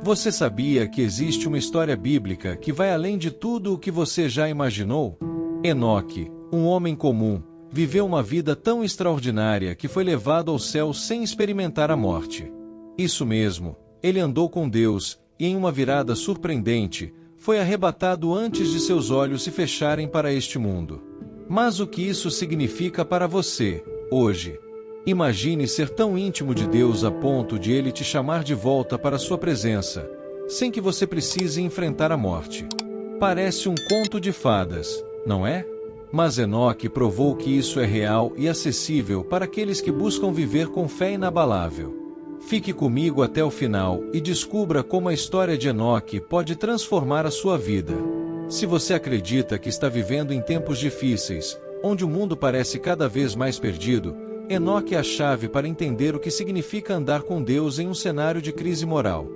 Você sabia que existe uma história bíblica que vai além de tudo o que você já imaginou? Enoque, um homem comum, viveu uma vida tão extraordinária que foi levado ao céu sem experimentar a morte. Isso mesmo, ele andou com Deus, e em uma virada surpreendente, foi arrebatado antes de seus olhos se fecharem para este mundo. Mas o que isso significa para você, hoje? Imagine ser tão íntimo de Deus a ponto de Ele te chamar de volta para sua presença, sem que você precise enfrentar a morte. Parece um conto de fadas, não é? Mas Enoque provou que isso é real e acessível para aqueles que buscam viver com fé inabalável. Fique comigo até o final e descubra como a história de Enoque pode transformar a sua vida. Se você acredita que está vivendo em tempos difíceis, onde o mundo parece cada vez mais perdido, Enoque é a chave para entender o que significa andar com Deus em um cenário de crise moral.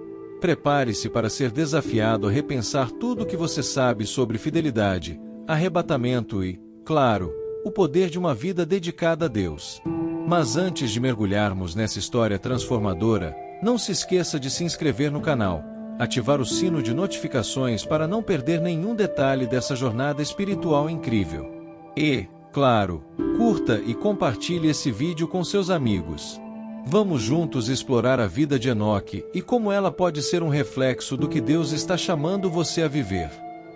Prepare-se para ser desafiado a repensar tudo o que você sabe sobre fidelidade, arrebatamento e, claro, o poder de uma vida dedicada a Deus. Mas antes de mergulharmos nessa história transformadora, não se esqueça de se inscrever no canal, ativar o sino de notificações para não perder nenhum detalhe dessa jornada espiritual incrível. E, claro, curta e compartilhe esse vídeo com seus amigos. Vamos juntos explorar a vida de Enoque e como ela pode ser um reflexo do que Deus está chamando você a viver.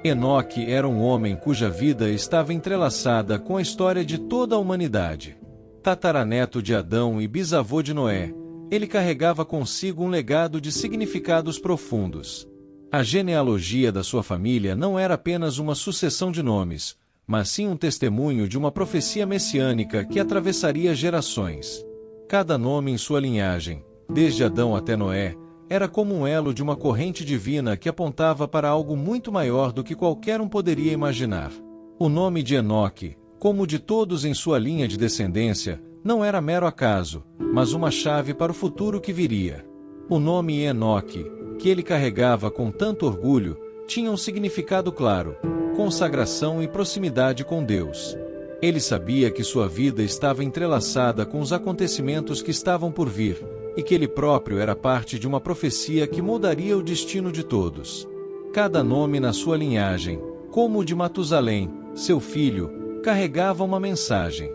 Enoque era um homem cuja vida estava entrelaçada com a história de toda a humanidade. Tataraneto de Adão e bisavô de Noé, ele carregava consigo um legado de significados profundos. A genealogia da sua família não era apenas uma sucessão de nomes, mas sim um testemunho de uma profecia messiânica que atravessaria gerações. Cada nome em sua linhagem, desde Adão até Noé, era como um elo de uma corrente divina que apontava para algo muito maior do que qualquer um poderia imaginar. O nome de Enoque, como o de todos em sua linha de descendência, não era mero acaso, mas uma chave para o futuro que viria. O nome Enoque, que ele carregava com tanto orgulho, tinha um significado claro: consagração e proximidade com Deus. Ele sabia que sua vida estava entrelaçada com os acontecimentos que estavam por vir, e que ele próprio era parte de uma profecia que moldaria o destino de todos. Cada nome na sua linhagem, como o de Matusalém, seu filho, carregava uma mensagem.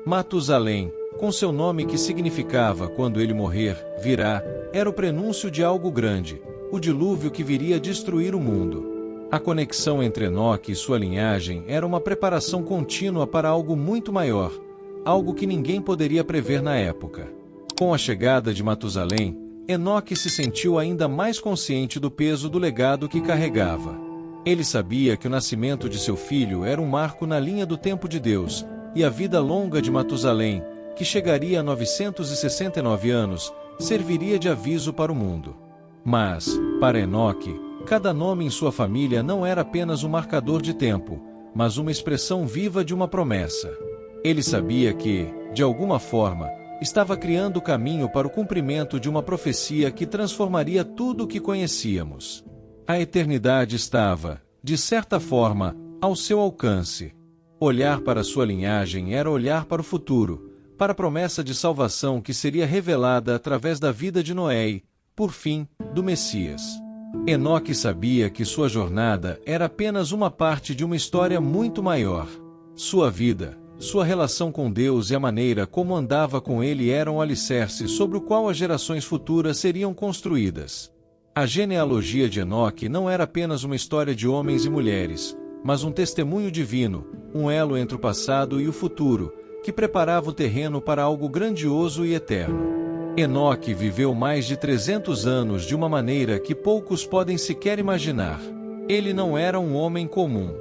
Matusalém, com seu nome que significava quando ele morrer, virá, era o prenúncio de algo grande, o dilúvio que viria destruir o mundo. A conexão entre Enoque e sua linhagem era uma preparação contínua para algo muito maior, algo que ninguém poderia prever na época. Com a chegada de Matusalém, Enoque se sentiu ainda mais consciente do peso do legado que carregava. Ele sabia que o nascimento de seu filho era um marco na linha do tempo de Deus, e a vida longa de Matusalém, que chegaria a 969 anos, serviria de aviso para o mundo. Mas, para Enoque, cada nome em sua família não era apenas um marcador de tempo, mas uma expressão viva de uma promessa. Ele sabia que, de alguma forma, estava criando o caminho para o cumprimento de uma profecia que transformaria tudo o que conhecíamos. A eternidade estava, de certa forma, ao seu alcance. Olhar para sua linhagem era olhar para o futuro, para a promessa de salvação que seria revelada através da vida de Noé e, por fim, do Messias. Enoque sabia que sua jornada era apenas uma parte de uma história muito maior. Sua vida, sua relação com Deus e a maneira como andava com Ele eram o alicerce sobre o qual as gerações futuras seriam construídas. A genealogia de Enoque não era apenas uma história de homens e mulheres, mas um testemunho divino, um elo entre o passado e o futuro, que preparava o terreno para algo grandioso e eterno. Enoque viveu mais de 300 anos de uma maneira que poucos podem sequer imaginar. Ele não era um homem comum.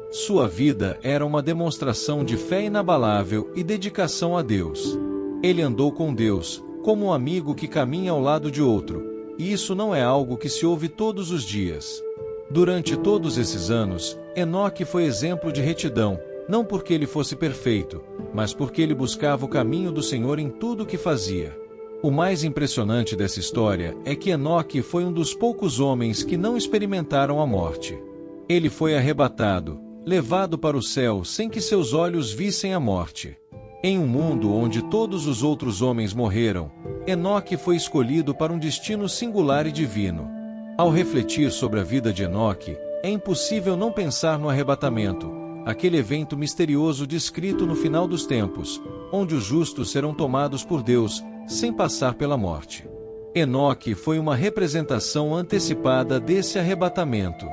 Sua vida era uma demonstração de fé inabalável e dedicação a Deus. Ele andou com Deus, como um amigo que caminha ao lado de outro, e isso não é algo que se ouve todos os dias. Durante todos esses anos, Enoque foi exemplo de retidão, não porque ele fosse perfeito, mas porque ele buscava o caminho do Senhor em tudo o que fazia. O mais impressionante dessa história é que Enoque foi um dos poucos homens que não experimentaram a morte. Ele foi arrebatado, levado para o céu sem que seus olhos vissem a morte. Em um mundo onde todos os outros homens morreram, Enoque foi escolhido para um destino singular e divino. Ao refletir sobre a vida de Enoque, é impossível não pensar no arrebatamento, aquele evento misterioso descrito no final dos tempos, onde os justos serão tomados por Deus, sem passar pela morte. Enoque foi uma representação antecipada desse arrebatamento.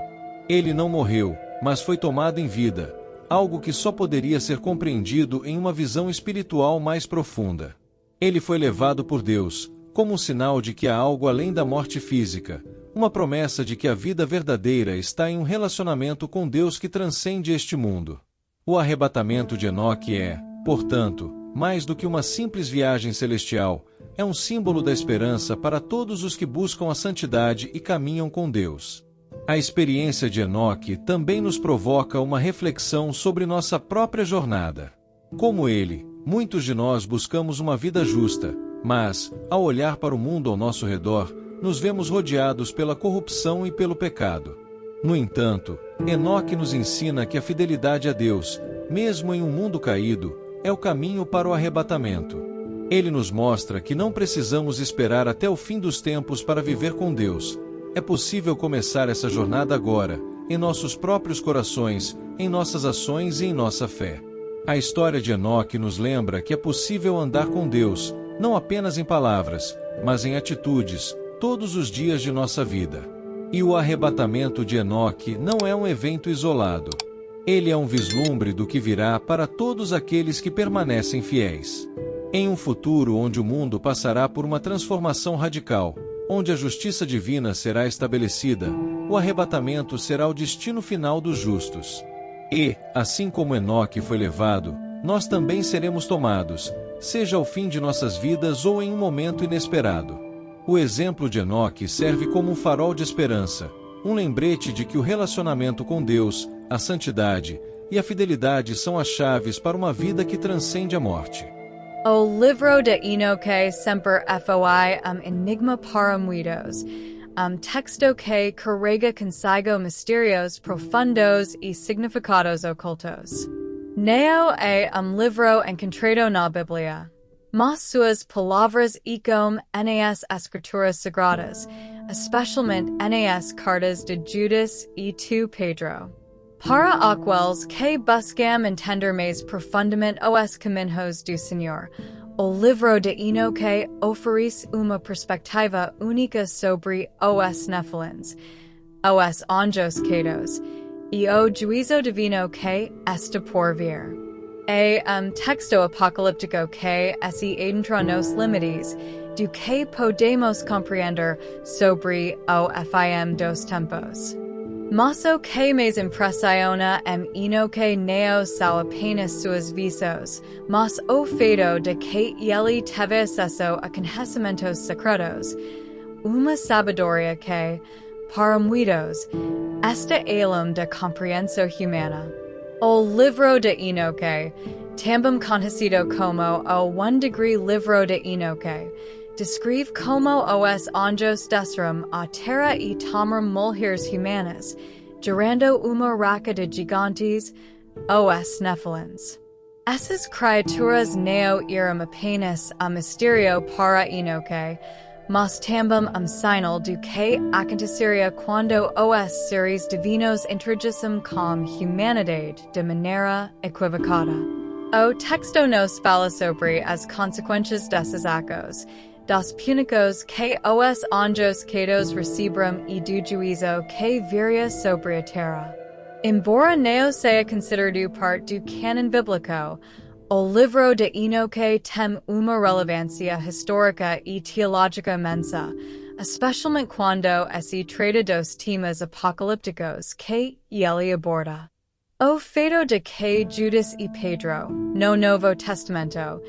Ele não morreu, mas foi tomado em vida, algo que só poderia ser compreendido em uma visão espiritual mais profunda. Ele foi levado por Deus, como um sinal de que há algo além da morte física, uma promessa de que a vida verdadeira está em um relacionamento com Deus que transcende este mundo. O arrebatamento de Enoque é, portanto, mais do que uma simples viagem celestial, é um símbolo da esperança para todos os que buscam a santidade e caminham com Deus. A experiência de Enoque também nos provoca uma reflexão sobre nossa própria jornada. Como ele, muitos de nós buscamos uma vida justa, mas, ao olhar para o mundo ao nosso redor, nos vemos rodeados pela corrupção e pelo pecado. No entanto, Enoque nos ensina que a fidelidade a Deus, mesmo em um mundo caído, é o caminho para o arrebatamento. Ele nos mostra que não precisamos esperar até o fim dos tempos para viver com Deus. É possível começar essa jornada agora, em nossos próprios corações, em nossas ações e em nossa fé. A história de Enoque nos lembra que é possível andar com Deus, não apenas em palavras, mas em atitudes, todos os dias de nossa vida. E o arrebatamento de Enoque não é um evento isolado. Ele é um vislumbre do que virá para todos aqueles que permanecem fiéis. Em um futuro onde o mundo passará por uma transformação radical, onde a justiça divina será estabelecida, o arrebatamento será o destino final dos justos. E, assim como Enoque foi levado, nós também seremos tomados, seja ao fim de nossas vidas ou em um momento inesperado. O exemplo de Enoque serve como um farol de esperança, um lembrete de que o relacionamento com Deus, a santidade e a fidelidade são as chaves para uma vida que transcende a morte. O livro de ENOQUE semper foi enigma para muitos, texto que carrega consigo misterios profundos e significados ocultos. Neo é livro encontrado na Bíblia. Mas suas palavras ecam nas escrituras sagradas, especialmente nas cartas de Judas e tu Pedro. Para aqueles que buscam entender mais profundamente os caminhos do Senhor, o livro de ENOQUE oferece uma perspectiva única sobre os Nephilims, os anjos caídos, e o juízo divino que está por vir. Texto apocalíptico que se entra nos limites do que podemos compreender sobre o fim dos tempos. Mas o que mais impressiona ENOQUE não são apenas suas visões, mas o feito de que ele teve acesso a conhecimentos secretos, uma sabedoria que, para muitos, está além da compreensão humana. O livro de ENOQUE, também conhecido como o 1 degree livro de ENOQUE, descreve como os anjos desceram à terra e tomaram mulheres humanas, gerando uma raça de gigantes, os Nephilims. Essas criaturas não eram apenas mistério para ENOQUE, mas também sinal do que aconteceria quando os seres divinos interagisem com humanidade de maneira equivocada. O texto nos fala sobre as consequências desses atos, dos púnicos que os anjos caídos receberam e do juízo que viria sobre a terra. Embora não seja considerado parte do canon bíblico, o livro de ENOQUE tem uma relevância histórica e teológica imensa, especialmente quando se trata dos temas apocalípticos que ele aborda. O feito de que Judas e Pedro, no Novo Testamento,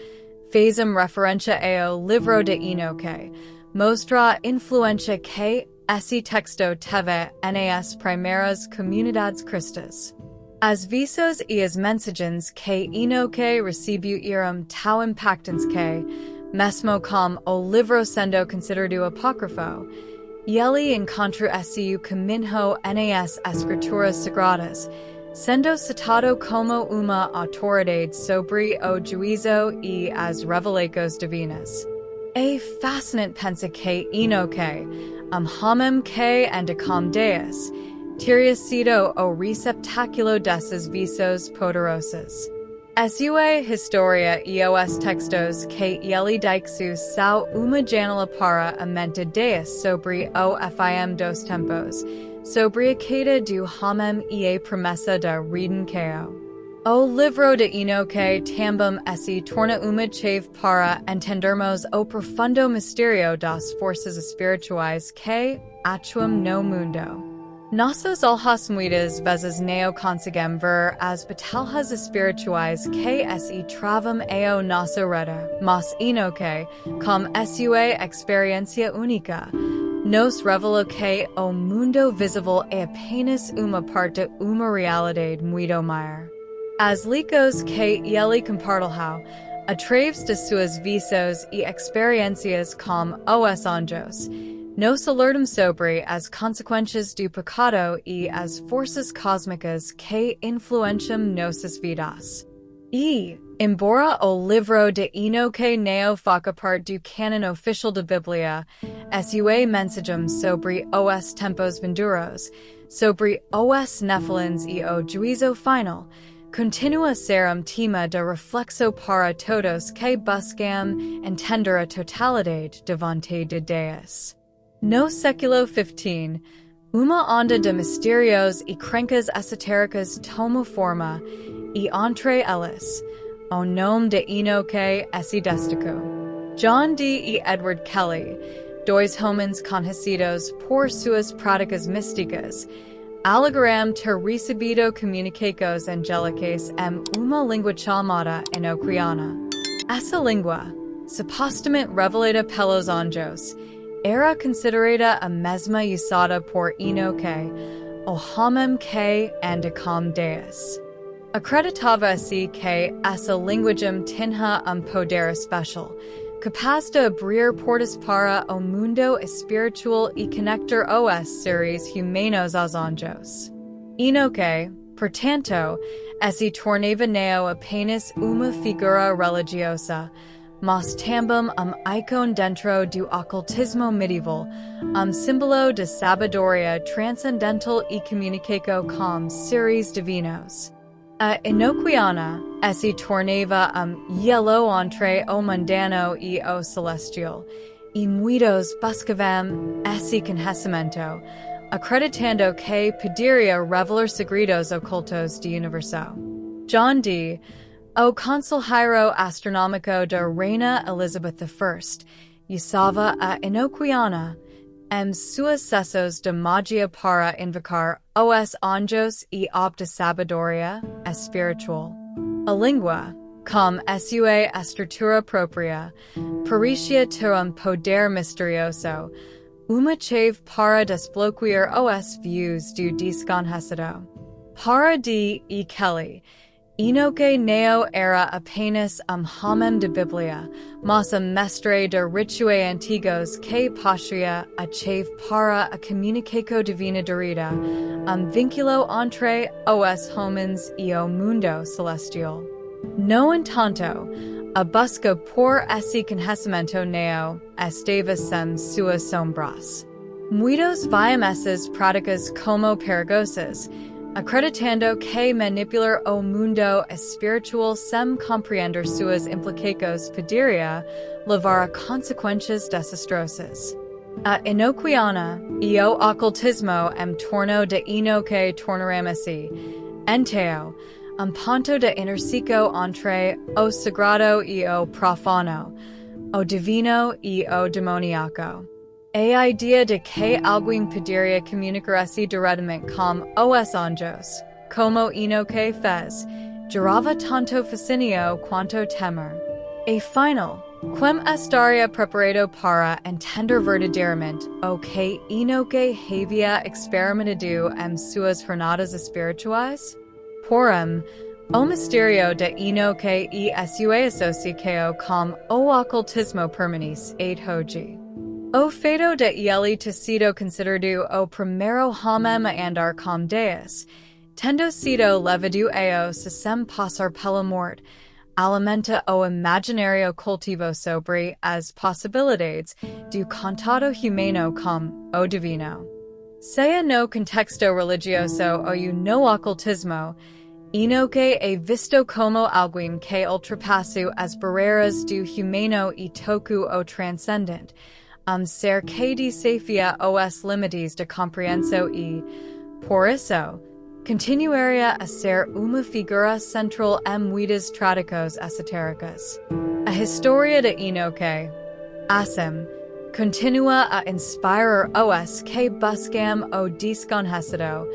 fazem referência ao livro de ENOQUE, mostra a influência que esse texto teve nas primeiras comunidades cristãs. As visões e as mensagens que ENOQUE recebeu eram tão impactantes que, mesmo com o livro sendo considerado apócrifo, ele encontrou esse caminho nas escrituras sagradas, sendo citado como uma autoridade sobre o juízo e as revelações divinas. É fascinante pensar que ENOQUE, Homem que andacom Deus, tiricido o receptaculo desses visos poderosos. Sua historia eos textos que ele dixu sao uma janela para a mente Deus sobre o fim dos tempos, sobre a queda do homem e a promessa da redenção. O livro de ENOQUE também se torna uma chave para entendermos o profundo mistério das forças espirituais que atuam no mundo. Nossos olhos muitas vezes não conseguem ver as batalhas espirituais que se travam ao nosso redor, mas ENOQUE, com sua experiência única, nos revela que o mundo visível é apenas uma parte de uma realidade muito maior. As lições que ele compartilhou, através de suas visões e experiências com os anjos, nos alertam sobre as consequências do pecado e as forças cósmicas que influenciam nossas vidas. E, embora o livro de ENOQUE não faça parte do cânon oficial da Bíblia, sua mensagem sobre os tempos vindouros, sobre os Nephilims e o juízo final, continua a ser tema de reflexão para todos que buscam entender a totalidade da vontade de Deus. No século XV, uma onda de mistérios e crenças esotéricas toma forma, e entre elas, o nome de ENOQUE se destacou. John Dee e Edward Kelly, dois homens conhecidos por suas práticas místicas, alegaram ter recebido comunicados angélicos em uma língua chamada ENOQUEANA. Essa língua, supostamente revelada pelos anjos, era considerada a mesma usada por ENOQUE, o homem que anda com Deus. Acreditava-se que essa linguagem tinha poder especial, capaz de abrir portas para o mundo espiritual e conectar os seres humanos aos anjos. ENOQUE, portanto, se tornava não apenas uma figura religiosa, mas também ícone dentro do ocultismo medieval, símbolo de sabedoria transcendental e comunicação com seres divinos. A ENOQUEANA se tornava hielo entre o mundano e o celestial, e muitos buscavam esse conhecimento, acreditando que poderia revelar segredos ocultos do universo. John Dee, o conselheiro astronômico da Rainha Elizabeth I, usava a ENOQUEANA em suas sessões de magia para invocar os anjos e obter sabedoria espiritual. A língua, com sua estrutura própria, parecia ter poder misterioso, uma chave para desbloquear os views do desconhecido. Para Dee e Kelly, ENOQUE não era apenas homem de Bíblia, mas mestre de rituais antigos que possuía a chave para a comunicação divina direta, vínculo entre os homens e o mundo celestial. No entanto, a busca por esse conhecimento não estava sem suas sombras. Muitos viam essas práticas como perigosas, acreditando que manipular o mundo espiritual sem compreender suas implicações poderia levar a consequências desastrosas. A ENOQUEANA e o ocultismo em torno de ENOQUE tornaram-se, então, ponto de interseco entre o sagrado e o profano, o divino e o demoníaco. A ideia de que alguém poderia comunicar-se diretamente com os anjos, como ENOQUE fez, gerava tanto fascínio quanto temor. E final, como estaria preparado para entender verdadeiramente o que ENOQUE havia experimentado em suas jornadas espirituais? Porém, o mistério de ENOQUE e sua associação com o ocultismo permanece até hoje. O fato de ele ter sido considerado o primeiro homem a andar com Deus, tendo sido levado ao sem passar pela morte, alimenta o imaginario cultivo sobre as possibilidades do contato humano com o divino. Sea no contexto religioso o no occultismo, ENOQUE é visto como alguém que ultrapasso as barreiras do humano e toco o transcendente, ser que desafia os limites de compreensão e, por isso, continuaria a ser uma figura central em muitas tradições esotéricas. A história de ENOQUE, assim, continua a inspirar os que buscam o desconhecido,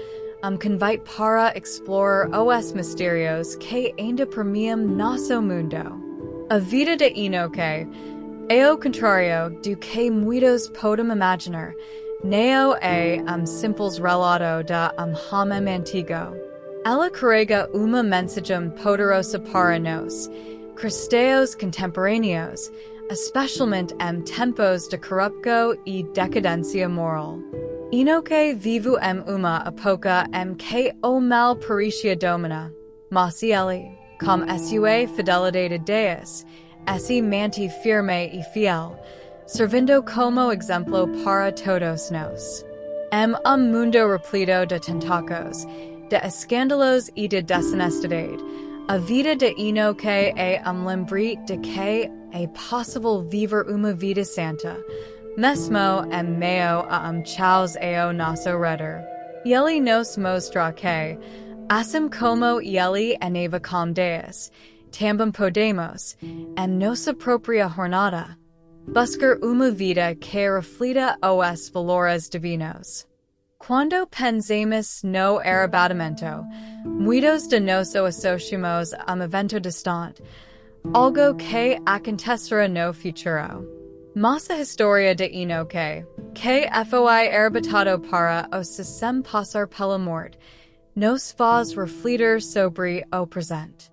convite para explorar os mistérios que ainda permeiam nosso mundo. A vida de ENOQUE é o contrário do que muitos podem imaginar. Neo é simples relato da Homem antigo. Ela carrega uma mensagem poderosa para nós, cristãos contemporâneos, especialmente em tempos de corrupção e decadência moral. ENOQUE vive em uma época em que o mal parecia domina, mas ele, com sua fidelidade a Deus, se mantém firme e fiel, servindo como exemplo para todos nós. Em mundo repleto de tentáculos, de escândalos e de desonestidade, a vida de ENOQUE é lembrete de que é possível viver uma vida santa, mesmo em meio a caos ao nosso redor. Ele nos mostra que, assim como ele aneva com Deus, também podemos, em nossa própria jornada, buscar uma vida que reflita os valores divinos. Quando pensamos no arrebatamento, muitos de nós associamos evento distante, algo que acontecerá no futuro. Mas a história de ENOQUE, que foi arrebatado para o sem passar pela morte, nos faz refletir sobre o presente.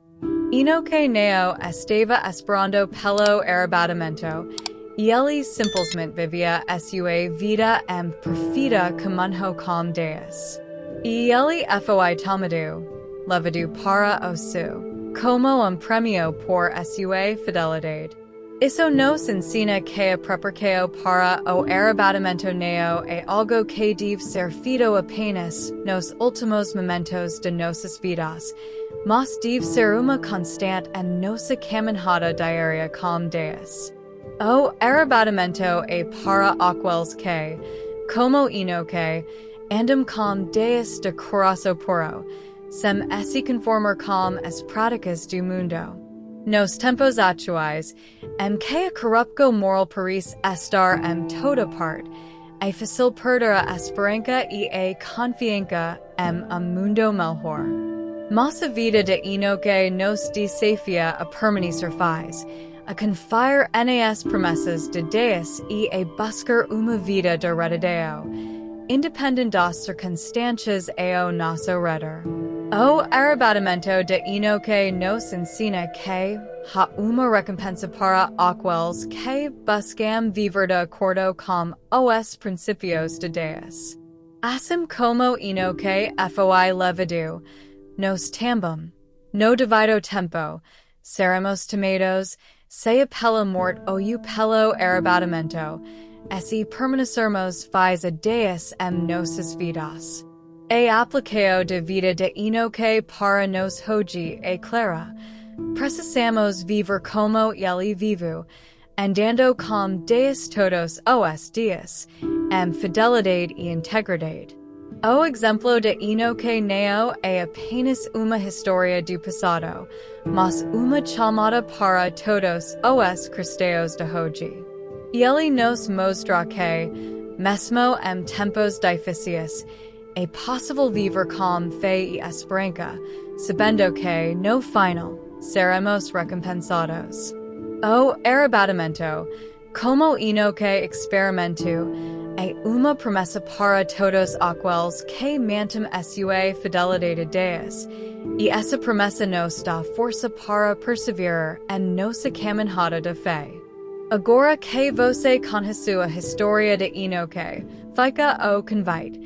ENOQUE não estava esperando pelo arrebatamento, e ele simplesmente vivia sua vida em perfeita comunhão com Deus. E ele foi tomado, levado para o céu, como premio por sua fidelidade. Isso nos ensina que a preparação para o arrebatamento não é algo que deve ser feito apenas nos últimos momentos de nossas vidas, mas deve ser uma constante em nossa caminhada diária com Deus. O arrebatamento é para aqueles que, como ENOQUE, andam com Deus de coração puro, sem se conformar com as práticas do mundo. Nos tempos atuais, em que a corrupção moral parece estar em toda parte, é fácil perder a esperança e a confiança em mundo melhor. Mas a vida de ENOQUE nos desafia a permanecer fiéis, a confiar nas promessas de Deus e a buscar uma vida de retidão, independente das circunstâncias ao nosso redor. O arrebatamento de ENOQUE nos ensina que há uma recompensa para aqueles que buscam viver de acordo com os princípios de Deus. Assim como ENOQUE foi levado, nós também, no devido tempo, seremos tomados, seja pela morte ou pelo arrebatamento, se permanecermos fiéis a Deus em nossas vidas. A aplicação da vida de ENOQUE para nós hoje é clara. Precisamos viver como ele viveu, andando com Deus todos os dias, em fidelidade e integridade. O exemplo de ENOQUE não é apenas uma história do passado, mas uma chamada para todos os cristãos de hoje. Ele nos mostra que, mesmo em tempos difíceis, é possível viver com fé e esperança, sabendo que, no final, seremos recompensados. O arrebatamento, como ENOQUE experimentou, é uma promessa para todos aqueles que mantêm sua fidelidade a Deus, e essa promessa nos dá força para perseverar em nossa caminhada de fé. Agora que você conheceu a história de ENOQUE, fica o convite.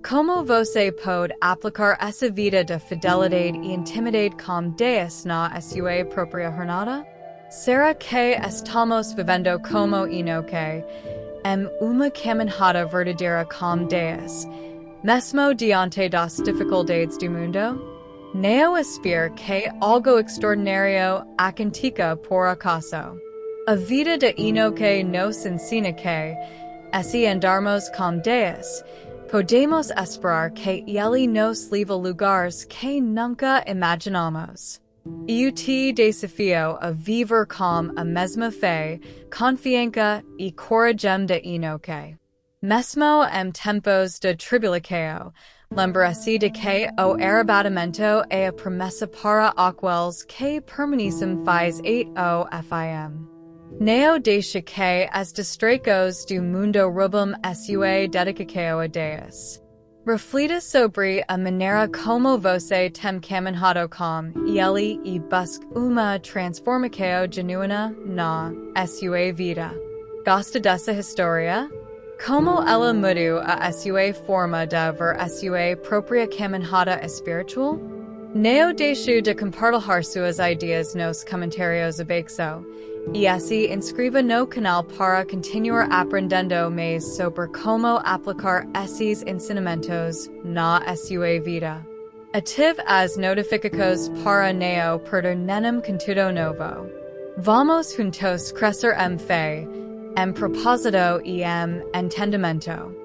Como você pode aplicar essa vida de fidelidade e intimidade com Deus na sua própria jornada? Será que estamos vivendo como ENOQUE, uma caminhada verdadeira com Deus, mesmo diante das dificuldades do mundo? Não espero que algo extraordinário aconteça por acaso. A vida de ENOQUE nos ensina que, se andarmos com Deus, podemos esperar que Ele nos leve a lugares que nunca imaginamos. Eu te desafio a viver com a mesma fé, confiança e coragem de ENOQUE. Mesmo em tempos de tribulação, lembra-se de que o arrebatamento é a promessa para aqueles que permanecem fiéis ao fim. Não deixe que as distrações do mundo roubem a sua dedicação a Deus. Reflita sobre a maneira como você tem caminhado com Ele e busque uma transformação genuína na sua vida. Gosta dessa história? Como ela mudou a sua forma de ver a sua própria caminhada espiritual? Não deixe de compartilhar suas ideias nos comentários abaixo. E assim inscreva no canal para continuar aprendendo mais sobre como aplicar esses ensinamentos na sua vida. Ative as notificações para não perder nenhum conteúdo novo. Vamos juntos crescer em fé, em propósito e em entendimento.